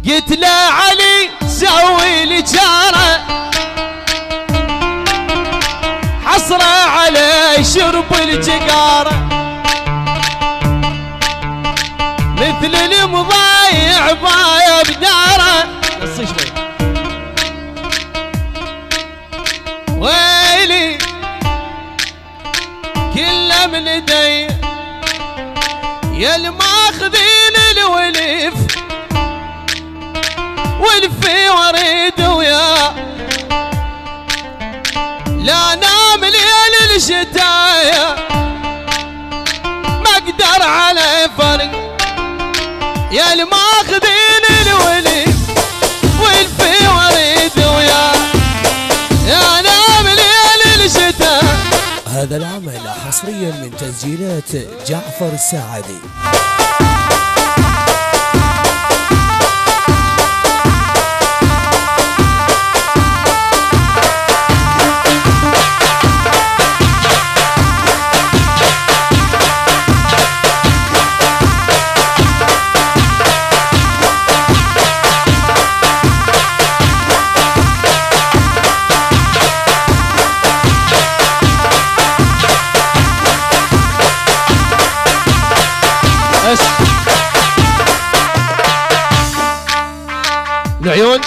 قلت له علي سوي لي جاره حصره علي شرب الجقاره مثل المضايع بايع بداره نصي شوي ويلي كله من يدي يا الماخذين الولف والفي وريد ويا لا نام ليل الشتايا ما اقدر على فرق يا الماخذين الولف والفي وريد ويا يا نام ليل الشتاء. هذا العمل حصريا من تسجيلات جعفر الساعدي. العيون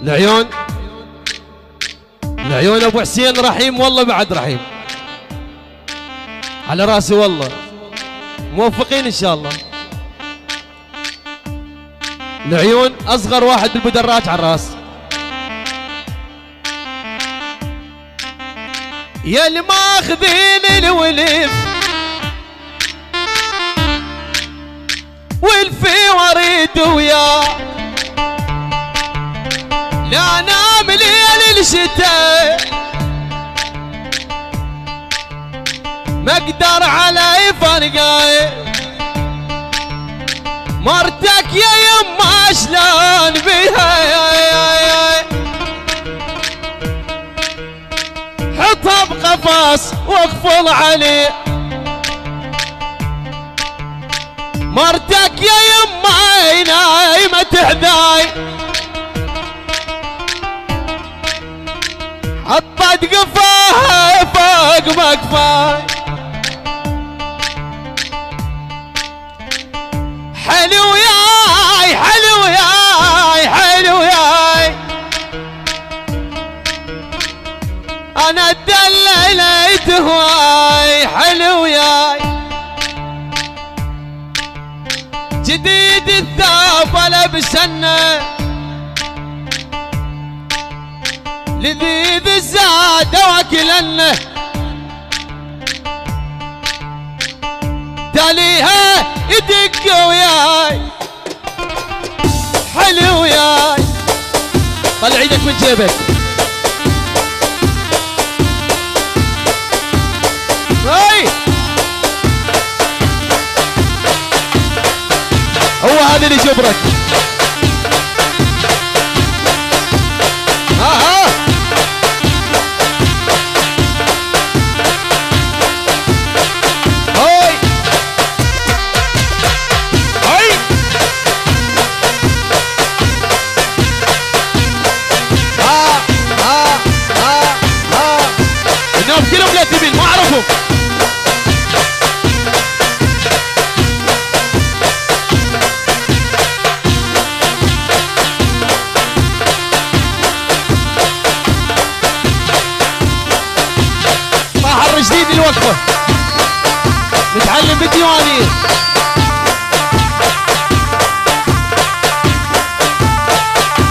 العيون العيون ابو حسين رحيم والله بعد رحيم على راسي والله موفقين ان شاء الله. العيون اصغر واحد بالبدرات على الراس يا اللي ماخذين الولف والفي وريد ويا لا نام ليل الشتاء ما اقدر على فرقاي مرتك يا يما شلون بيها حطها بقفص واقفل عليه مرتك يا يما نايمة تحذاي حطت قفاها فوق مقفاي حلو ياي حلو ياي حلو ياي انا دللت هواي حلو ياي جديد الثوب لبسنا لذيذ الزاد واكلنا تاليها يدق وياي حلو وياي طلع ايدك من جيبك هاي هو هذا اللي جبرك ها هاي هاي انهم كلهم ملتبين ما اعرفهم جديد الوقفة نتعلم بالديوانية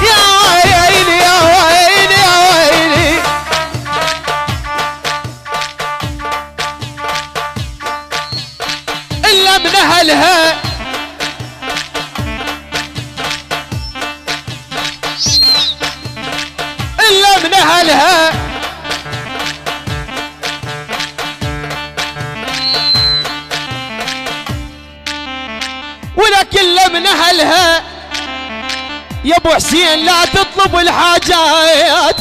يا ويلي يا ويلي يا ويلي إلا من أهلها إلا من أهلها ولكن من اهلها يا ابو حسين لا تطلب الحاجات.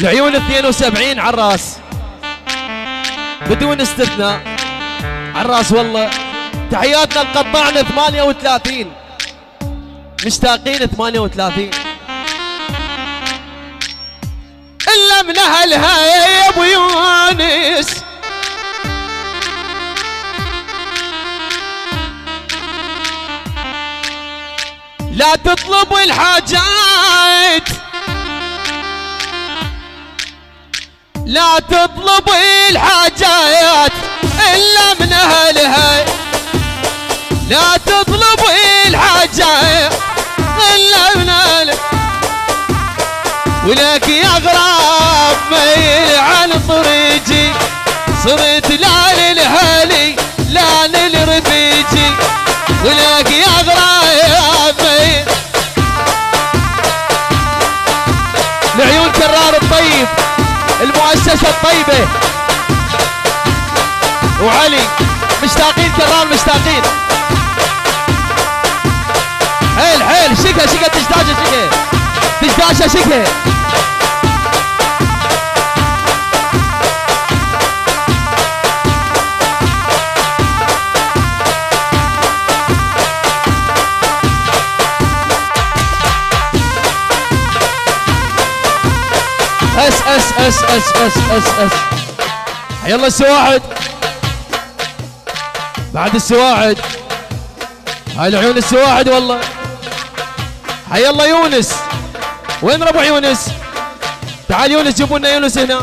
العيون 72 على الراس بدون استثناء على الراس والله تحياتنا لقطاعنا 38 مشتاقين 38 الا من اهلها يا ابو يونس لا تطلبوا الحاجات لا تطلبوا الحاجات الا من اهلها لا تطلبوا الحاجات الا من اهلها ولك يا غراب ميل عن طريقي صرت لا للهالي لا للرفيجي ولك يا غراب ميل لعيون كرار الطيب المؤسسة الطيبة وعلي مشتاقين كرار مشتاقين حيل حيل شكها شكها تشتاجه شكها تشتاجه شكها اس يلا السواعد بعد السواعد هاي العيون السواعد والله حي الله يونس وين ربع يونس تعال يونس جيبوا لنا يونس هنا